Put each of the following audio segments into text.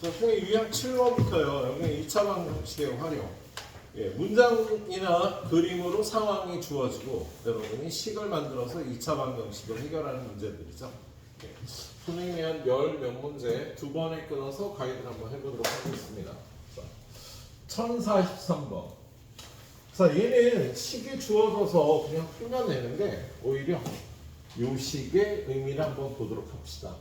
선생님 유형 7번부터요. 여기 2차 방정식의 활용. 예, 문장이나 그림으로 상황이 주어지고 여러분이 식을 만들어서 2차 방정식을 해결하는 문제들이죠. 예, 선생님이 한 10 몇 문제 두 번에 끊어서 가이드를 한번 해보도록 하겠습니다. 자, 1043번. 자, 얘는 식이 주어져서 그냥 풀면 되는데 오히려 요 식의 의미를 한번 보도록 합시다.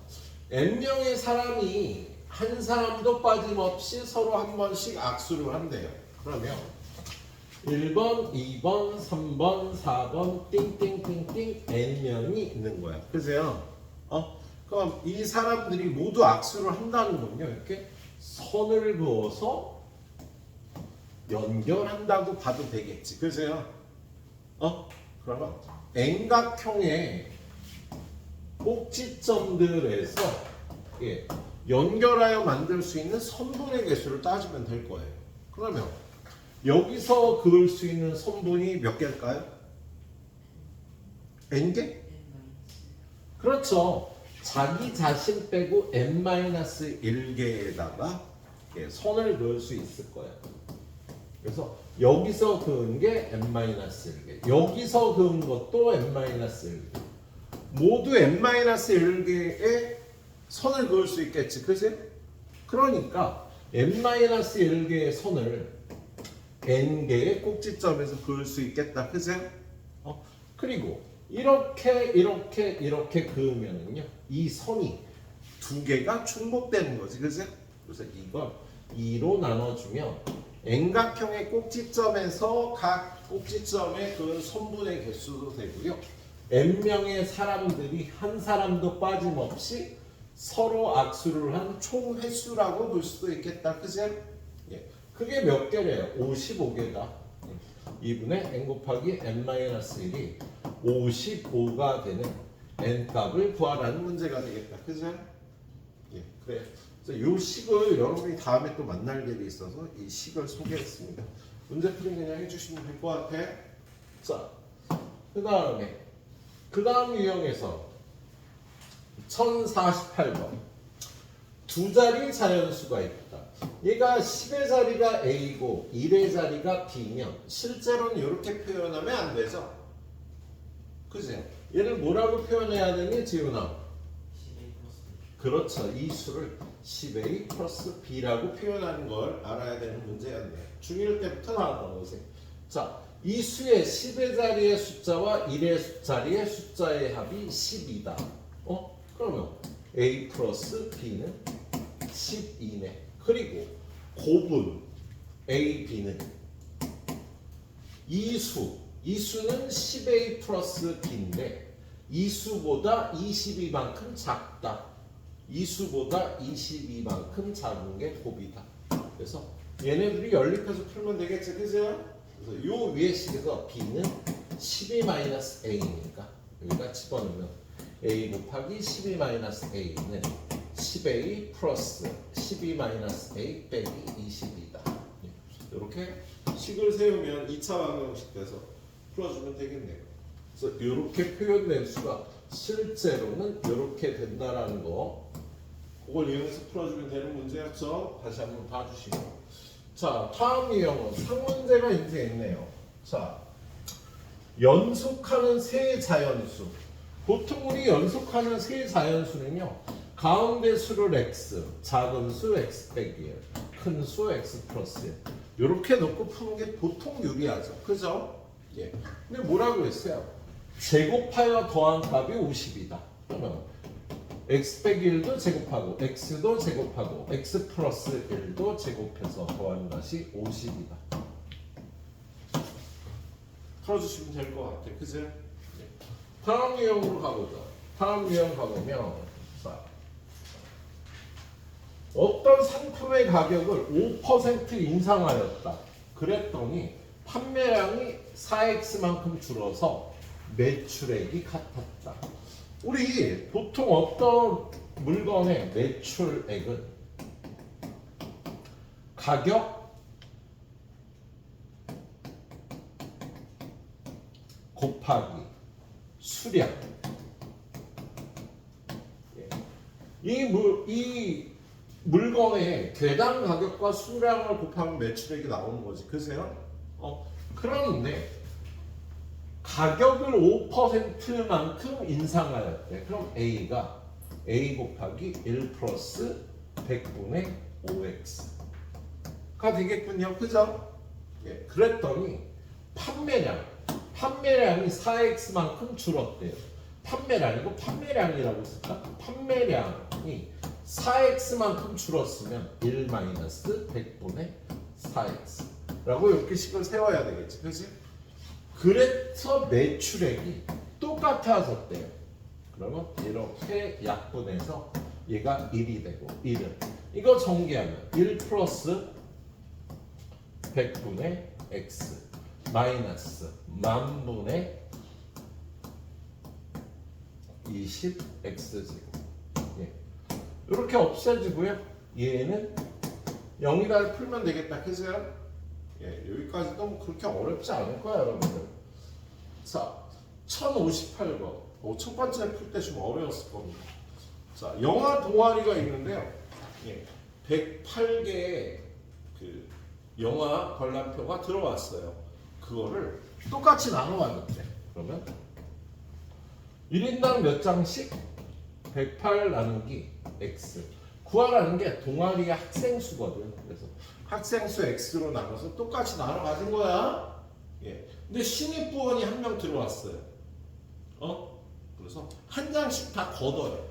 N명의 사람이 한 사람도 빠짐없이 서로 한 번씩 악수를 한대요. 그러면 1번, 2번, 3번, 4번 띵띵띵띵 N명이 있는 거야. 그죠? 그럼 이 사람들이 모두 악수를 한다는 건요. 이렇게 선을 그어서 연결한다고 봐도 되겠지. 그죠? 그러면 N각형의 꼭지점들에서 예, 연결하여 만들 수 있는 선분의 개수를 따지면 될 거예요. 그러면 여기서 그을 수 있는 선분이 몇 개일까요? N개? 그렇죠. 자기 자신 빼고 n-1개에다가 예, 선을 그을 수 있을 거예요. 그래서 여기서 그은 게 n-1개, 여기서 그은 것도 n-1개, 모두 n-1개의 선을 그을 수 있겠지, 그치? 그러니까 n-1개의 선을 n개의 꼭지점에서 그을 수 있겠다, 그치? 그리고 이렇게 그으면은요, 이 선이 두 개가 중복되는 거지, 그치? 그래서 이걸 2로 나눠주면 N각형의 꼭지점에서 각 꼭지점에 그은 선분의 개수도 되고요. N명의 사람들이 한 사람도 빠짐없이 서로 악수를 한 총 횟수라고 볼 수도 있겠다. 그치? 예. 그게 몇 개래요? 55개다. 2분의 n 곱하기 n-1이 55가 되는 n값을 구하라는 문제가 되겠다. 그치? 예. 그래. 이 식을 여러분이 다음에 또 만날 일이 있어서 이 식을 소개했습니다. 문제 풀이 그냥 해주시면 될 것 같아. 자, 그 다음 유형에서 1048번. 두 자리 자연수가 있다. 얘가 10의 자리가 A고 1의 자리가 B면 실제로는 이렇게 표현하면 안 되죠. 그지? 얘를 뭐라고 표현해야 되니, 지훈아? 그렇죠. 이 수를 10A 플러스 B라고 표현하는 걸 알아야 되는 문제였네요. 중1 때부터 나왔던 거지. 자, 이 수의 10의 자리의 숫자와 1의 자리의 숫자의 합이 10이다. 그러면 A 플러스 B는 12네. 그리고 곱은 A, B는 이 수는 10A 플러스 B인데 이 수보다 22만큼 작다. 이 수보다 22만큼 작은 게 곱이다. 그래서 얘네들이 연립해서 풀면 되겠지, 그죠? 그래서 요 위에 식에서 B는 12-A니까 여기다 집어넣으면 A 곱하기 12-A는 10A 플러스 12-A 빼기 20이다. 이렇게 식을 세우면 2차 방정식 돼서 풀어주면 되겠네요. 그래서 이렇게 표현된 수가 실제로는 이렇게 된다라는 거, 그걸 이용해서 풀어주면 되는 문제였죠. 다시 한번 봐주시고. 자, 다음 유형은 상문제가 이제 있네요. 자, 연속하는 세 자연수. 보통 우리 연속하는 세 자연수는요, 가운데 수를 x, 작은 수 x 빼기 1, 큰 수 x 플러스 1 이렇게 놓고 푸는 게 보통 유리하죠. 그죠? 예. 근데 뭐라고 했어요? 제곱하여 더한 값이 50이다. 그러면 x 빼기 1도 제곱하고 x도 제곱하고 x 플러스 1도 제곱해서 더한 것이 50이다. 풀어주시면 될 것 같아요. 그죠? 네. 다음 유형으로 가보죠. 다음 유형 가보면 자, 어떤 상품의 가격을 5% 인상하였다. 그랬더니 판매량이 4x만큼 줄어서 매출액이 같았다. 우리 보통 어떤 물건의 매출액은 가격 곱하기 수량. 이 물건의 개당 가격과 수량을 곱하면 매출액이 나오는 거지. 그세요? 그러는데 가격을 5%만큼 인상하였대. 그럼 A가 A 곱하기 1 플러스 100분의 5x가 되겠군요. 그죠? 예, 그랬더니 판매량이 4x만큼 줄었대요. 판매량이고 판매량이라고 쓸까? 판매량이 4x만큼 줄었으면 1 마이너스 100분의 4x 라고 이렇게 식을 세워야 되겠지. 그치? 그래서 매출액이 똑같아졌대요. 그러면 이렇게 약분해서 얘가 1이 되고 1은 이거 정리하면 1 플러스 100분의 x 마이너스 만분의 20x제곱. 예. 이렇게 없애지고요. 얘는 0이다 풀면 되겠다. 그죠? 예, 여기까지도 뭐 그렇게 어렵지 않을 거야, 여러분들. 자, 1058번. 첫 번째 풀 때 좀 어려웠을 겁니다. 자, 영화 동아리가 있는데요. 예, 108개의 그 영화 관람표가 들어왔어요. 그거를 똑같이 나눠봤는데, 그러면 1인당 몇 장씩? 108 나누기 x. 구하라는 게 동아리의 학생 수거든. 그래서 학생 수 x로 나눠서 똑같이 나눠 가진 거야. 예. 근데 신입부원이 한 명 들어왔어요. 그래서 한 장씩 다 걷어요.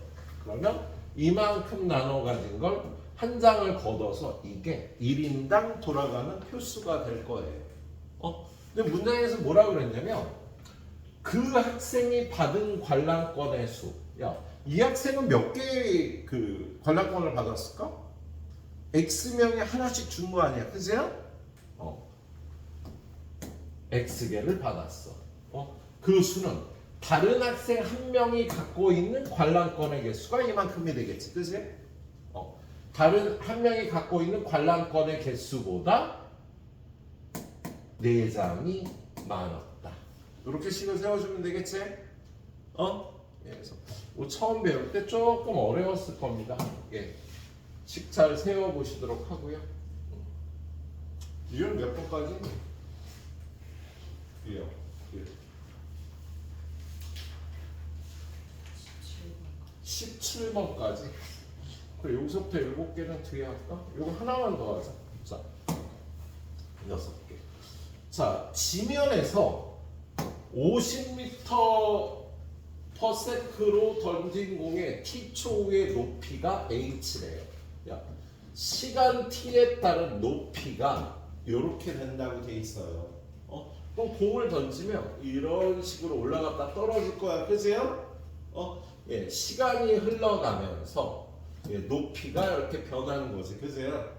그러면 이만큼 나눠 가진 걸 한 장을 걷어서 이게 1인당 돌아가는 표수가 될 거예요. 근데 문장에서 뭐라 그랬냐면 그 학생이 받은 관람권의 수. 야, 이 학생은 몇 개의 그 관람권을 받았을까? X명이 하나씩 준 거 아니야, 그죠? X개를 받았어. 그 수는 다른 학생 한 명이 갖고 있는 관람권의 개수가 이만큼이 되겠지, 그지? 다른 한 명이 갖고 있는 관람권의 개수보다 4장이 많았다. 이렇게 식을 세워주면 되겠지? 예, 그래서 처음 배울 때 조금 어려웠을 겁니다. 예. 식 잘 세워보시도록 하고요. 이건 몇 번까지? 이요. 17번까지. 그래, 여기서부터 7개는 뒤에 할까? 이거 하나만 더 하자. 자, 6개. 자, 지면에서 50m 퍼세크로 던진 공의 t초의 높이가 h래요. 야, 시간 t에 따른 높이가 이렇게 된다고 돼 있어요. 그럼 공을 던지면 이런 식으로 올라갔다 떨어질 거야, 그죠? 예, 시간이 흘러가면서 예, 높이가 이렇게 변하는 거지, 그죠?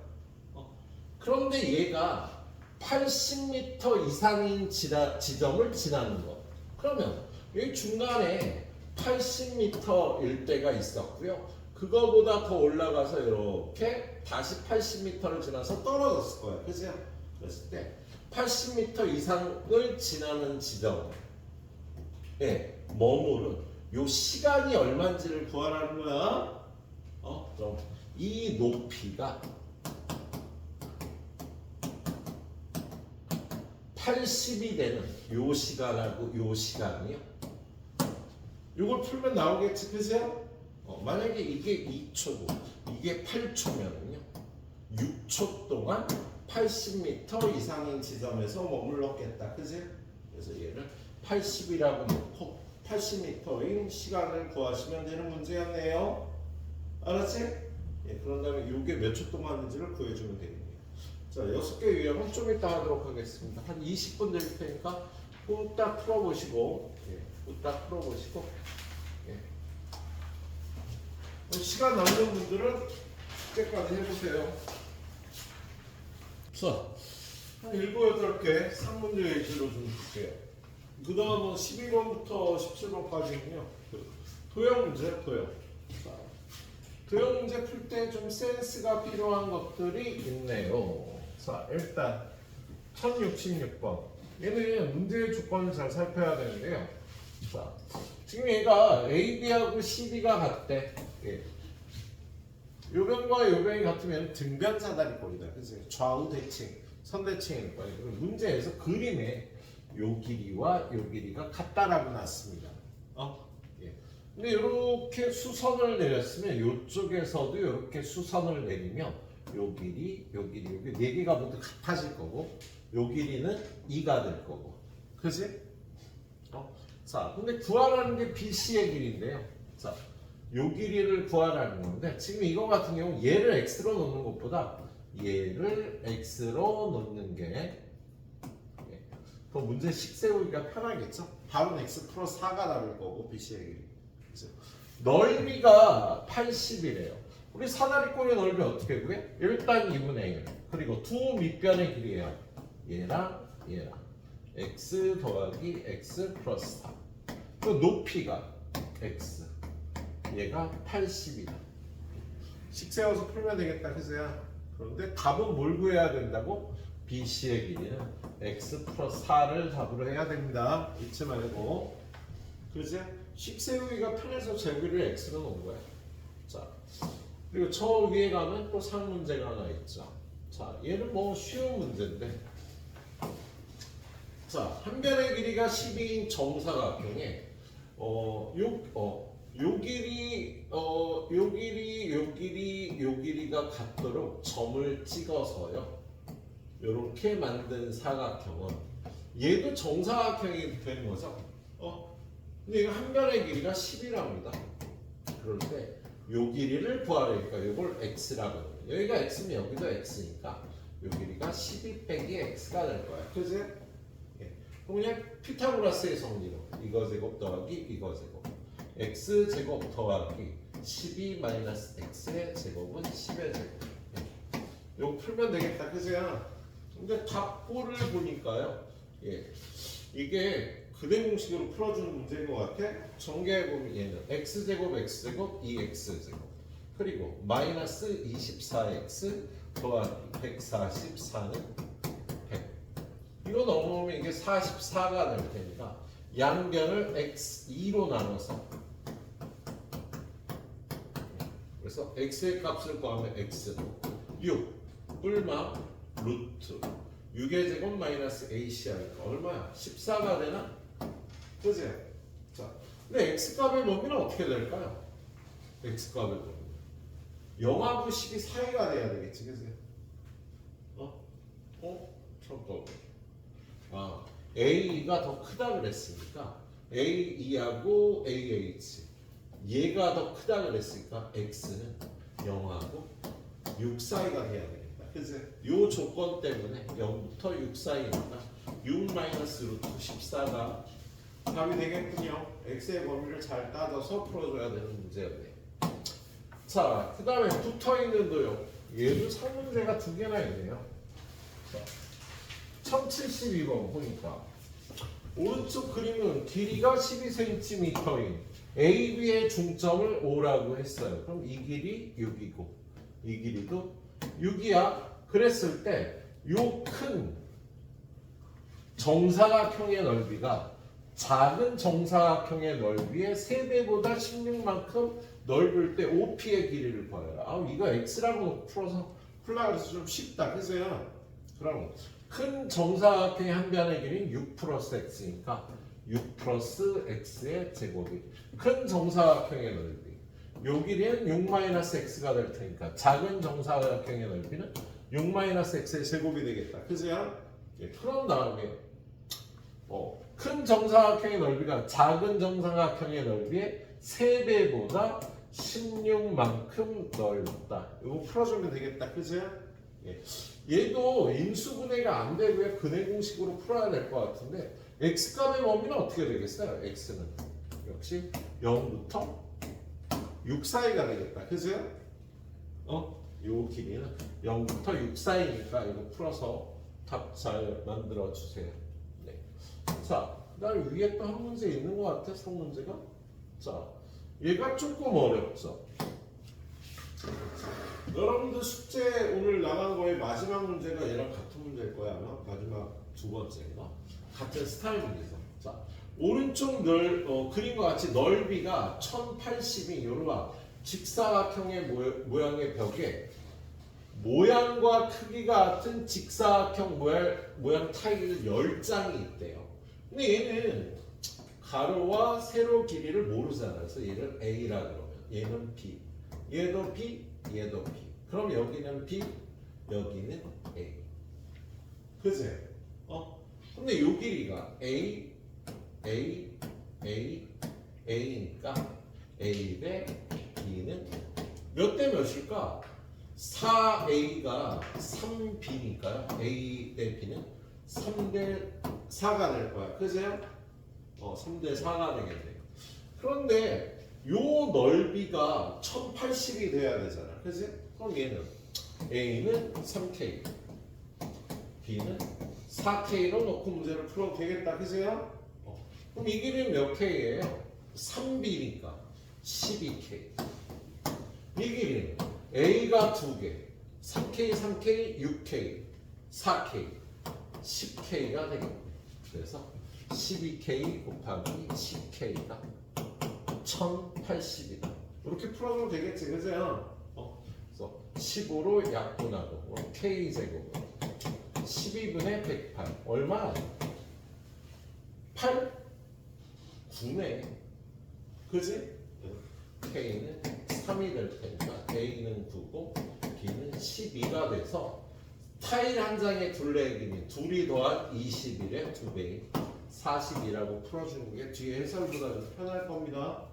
그런데 얘가 80m 이상인 지점을 지나는 거. 그러면 여기 중간에 80m일 때가 있었고요. 그거보다 더 올라가서 이렇게 다시 80m를 지나서 떨어졌을 거예요. 그죠? 그랬을 때 80m 이상을 지나는 지점에 머무른 요 시간이 얼마인지를 구하라는 거야. 그럼 이 높이가 80이 되는 요 시간하고 요 시간이요. 요걸 풀면 나오겠지, 그죠? 만약에 이게 2초고 이게 8초면은요 6초 동안 80m 이상인 지점에서 머물렀겠다, 그지? 그래서 얘를 80이라고 놓고 80m인 시간을 구하시면 되는 문제였네요. 알았지? 예, 그런 다음에 이게 몇 초 동안인지를 구해주면 되겠네요. 자, 6개 유형은 좀 이따 하도록 하겠습니다. 한 20분 될 테니까 후딱 풀어보시고, 후딱 풀어보시고, 시간 남는 분들은 숙제까지 해보세요. 자, 한 7, 8개 3문제 예시로 좀 줄게요. 그 다음은 12번부터 17번까지는요. 도형 문제, 도형. 자, 도형 문제 풀 때 좀 센스가 필요한 것들이 있네요. 자, 일단 1066번. 얘는 문제의 조건을 잘 살펴야 되는데요. 자, 지금 얘가 AB하고 CB가 같대. 예. 요 변과 요 변이 같으면 등변 사다리꼴이다. 그래서 좌우 대칭, 선대칭일 거예요. 그럼 문제에서 그림에 요 길이와 요 길이가 같다라고 났습니다. 예. 근데 이렇게 수선을 내렸으면 요쪽에서도 이렇게 수선을 내리면 요 길이, 요 길이, 여기 네 개가 모두 같아질 거고, 요 길이는 2가 될 거고, 그지? 자, 근데 구하라는 게 BC의 길이인데요. 자, 요 길이를 구하라는 건데, 지금 이거 같은 경우 얘를 x로 놓는 것보다 얘를 x로 놓는 게 더 문제식 세우기가 편하겠죠? 답은 x 플러스 4가 나올 거고, BC의 길이. 그죠? 넓이가 80이래요. 우리 사다리꼴의 넓이 어떻게 구해? 일단 2분의 1. 그리고 두 밑변의 길이에요. 얘랑 얘랑. x 더하기 x 플러스 4. 그 높이가 x. 얘가 80이다. 식 세워서 풀면 되겠다. 그죠? 그런데 답은 뭘 구해야 된다고? BC의 길이는 x 플러스 4를 답으로 해야 됩니다. 잊지 말고. 그죠? 식 세우기가 편해서 제곱을 x로 놓은 거야. 자, 그리고 저 위에 가면 또 상문제가 하나 있죠. 자, 얘는 뭐 쉬운 문제인데. 자, 한 변의 길이가 12인 정사각형에 요 길이가 같도록 점을 찍어서요. 요렇게 만든 사각형은 얘도 정사각형이 되는 거죠. 근데 이거 한 변의 길이가 10이랍니다. 그럴 때 요 길이를 구하려니까 요걸 x라고 해요. 여기가 x면 여기도 x니까 요 길이가 12 빼기 x가 될 거야. 그지? 예. 그럼 그냥 피타고라스의 성리로 이거 제곱 더하기 이거 제곱 x 제곱 더하기 12 마이너스 x의 제곱은 10의 제곱. 예. 요거 풀면 되겠다. 그지야? 근데 답보를 보니까요. 예. 이게 그대 공식으로 풀어주는 문제인 것 같아. 전개해보면 얘는 x제곱 x제곱 2x제곱 그리고 마이너스 24x 더하기 144는 100. 이거 넘어오면 이게 44가 될 테니까 양변을 x2로 나눠서 그래서 x의 값을 구하면 x 6 뿔마 루트 6의 제곱 마이너스 ACR가 얼마야? 14가 되나? 그지? 자, 근데 x값의 범위는 어떻게 될까요? x값의 범위 0하고 10이 사이가 돼야 되겠지, 그지? 잠깐만. A가 더 크다 그랬으니까 A2하고 AH 얘가 더 크다 그랬으니까 x는 0하고 6 사이가 돼야 되겠다. 그래서 요 조건 때문에 0부터 6 사이니까 6 마이너스 루트 14가 답이 되겠군요. x의 범위를 잘 따져서 풀어줘야 되는 문제였네. 자, 그 다음에 붙어있는 도요. 얘도 상문제가 두 개나 있네요. 1072번 보니까 오른쪽 그림은 길이가 12cm인 AB의 중점을 O라고 했어요. 그럼 이 길이 6이고 이 길이도 6이야. 그랬을 때 요 큰 정사각형의 넓이가 작은 정사각형의 넓이의 3배보다 16만큼 넓을 때 OP의 길이를 구하라. 이거 X라고 풀어서 풀라 그래서 좀 쉽다. 그래서요. 그럼 큰 정사각형의 한 변의 길이는 6 플러스 X니까 6 플러스 X의 제곱이 큰 정사각형의 넓이. 요 길이는 6 마이너스 X가 될 테니까 작은 정사각형의 넓이는 6 마이너스 X의 제곱이 되겠다. 그죠? 그런 다음에 큰 정사각형의 넓이가 작은 정사각형의 넓이의 3배보다 16만큼 넓다. 이거 풀어주면 되겠다. 그죠? 얘도 인수분해가 안 되고요. 근해 공식으로 풀어야 될 것 같은데 x값의 범위는 어떻게 되겠어요? x는 역시 0부터 6 사이가 되겠다. 그죠? 요 길이는 0부터 6 사이니까 이거 풀어서 답 잘 만들어 주세요. 네. 자, 그다음에 위에 또 한 문제 있는 것 같아. 3문제가. 자, 얘가 조금 어렵죠. 여러분들 숙제 오늘 나간 거의 마지막 문제가 얘랑 같은 문제일 거야. 아마 마지막 두 번째가 같은 스타일 문제죠. 자, 오른쪽 그림과 같이 넓이가 1080이 요로와 직사각형의 모양의 벽에 모양과 크기가 같은 직사각형 모양 타일 10장이 있대요. 근데 얘는 가로와 세로 길이를 모르잖아. 그래서 얘를 A라 그러면 얘는 B, 얘도 B, 얘도 B. 그럼 여기는 B, 여기는 A. 그치? 근데 요 길이가 A, A, A, A니까 A 대 B는 몇 대 몇일까? 4A가 3B니까요. A 대 B는 3대 4가 될 거야. 그죠? 3대 4가 되겠네요. 그런데 요 넓이가 1080이 돼야 되잖아. 그지? 그럼 얘는 A는 3K, B는 4K로 놓고 문제를 풀어도 되겠다. 그죠? 그럼 이 길이는 몇 K예요? 3B니까 12K. 이 길이는 A가 2개, 3K, 3K, 6K, 4K, 10K가 되겠네요. 그래서 12K 곱하기 10K가 1080이다. 이렇게 풀어주면 되겠지, 그죠? 그래서 15로 약분하고 K제곱 12분의 108 얼마? 8? 9네. 그지? K는 3이 될 테니까 A는 9고 B는 12가 돼서 타일 한 장의 둘레의 길이 둘이 더한 21의 2배 40이라고 풀어주는 게 뒤에 해설보다 좀 편할 겁니다.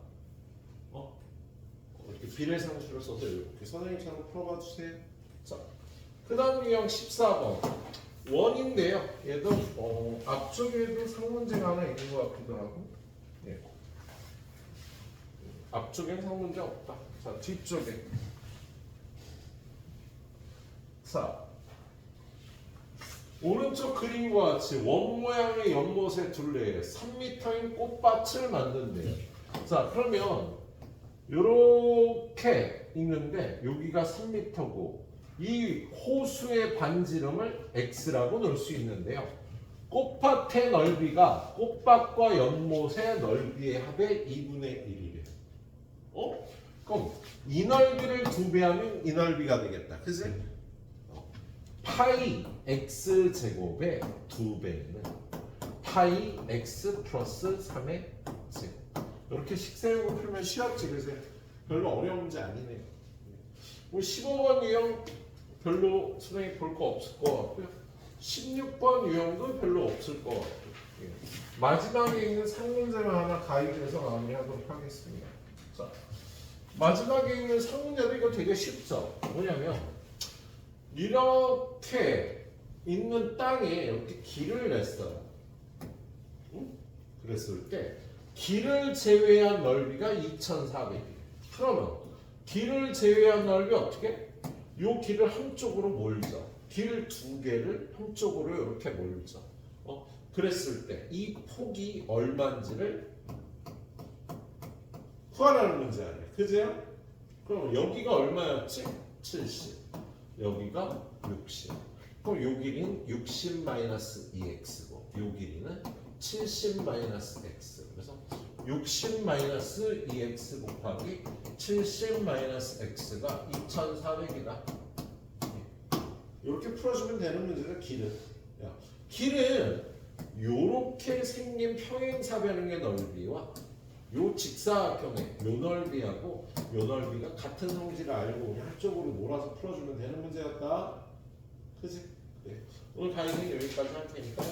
이렇게 비례상수를 써서 이렇게 선생님처럼 풀어봐 주세요. 자, 그 다음 유형 14번 원인데요. 얘도 앞쪽에도 상문제가 하나 있는 것 같기도 하고, 예. 앞쪽엔 상문제 없다. 자, 뒤쪽에. 자, 오른쪽 그림과 같이 원 모양의 연못의 둘레에 3m인 꽃밭을 만든대요. 자, 그러면 이렇게 있는데 여기가 3m고 이 호수의 반지름을 x라고 넣을 수 있는데요. 꽃밭의 넓이가 꽃밭과 연못의 넓이의 합의 2분의 1이래요. 그럼 이 넓이를 2배 하면 이 넓이가 되겠다. 그치? 파이 x 제곱의 2배는 파이 x 플러스 3의 제곱. 이렇게 식세우고 풀면 쉬웠지, 그래서 별로 어려운 문제 아니네요. 15번 유형 별로 선생님 볼 거 없을 것 같고요. 16번 유형도 별로 없을 것 같고요. 마지막에 있는 상문제만 하나 가이드해서 마무리하도록 하겠습니다. 자, 마지막에 있는 상문제도 이거 되게 쉽죠. 뭐냐면 이렇게 있는 땅에 이렇게 길을 냈어요. 그랬을 때 길을 제외한 넓이가 2,400이에요. 그러면 길을 제외한 넓이 어떻게? 요 길을 한쪽으로 몰죠. 길 2개를 한쪽으로 이렇게 몰죠. 그랬을 때 이 폭이 얼마인지를 구하라는 문제 아니에요. 그죠? 그럼 여기가 얼마였지? 70. 여기가 60. 그럼 요 길이는 60-2x고 요 길이는 70-x. 그래서 60-2x 곱하기 70-x가 2,400이다. 이렇게 풀어주면 되는 문제다. 길은 요렇게 생긴 평행사변형의 넓이와 요 직사각형의 요 넓이하고 요 넓이가 같은 성질을 알고 그냥 한쪽으로 몰아서 풀어주면 되는 문제였다. 그치? 네. 오늘 강의는 여기까지 할 테니까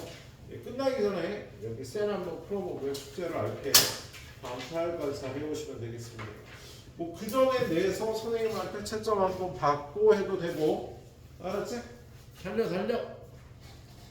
끝나기 전에 여기 셀 한번 풀어보고요. 숙제를 알게 다음 타일까지 잘 해오시면 되겠습니다. 뭐 그 전에 내서 선생님한테 채점 한번 받고 해도 되고, 알았지? 살려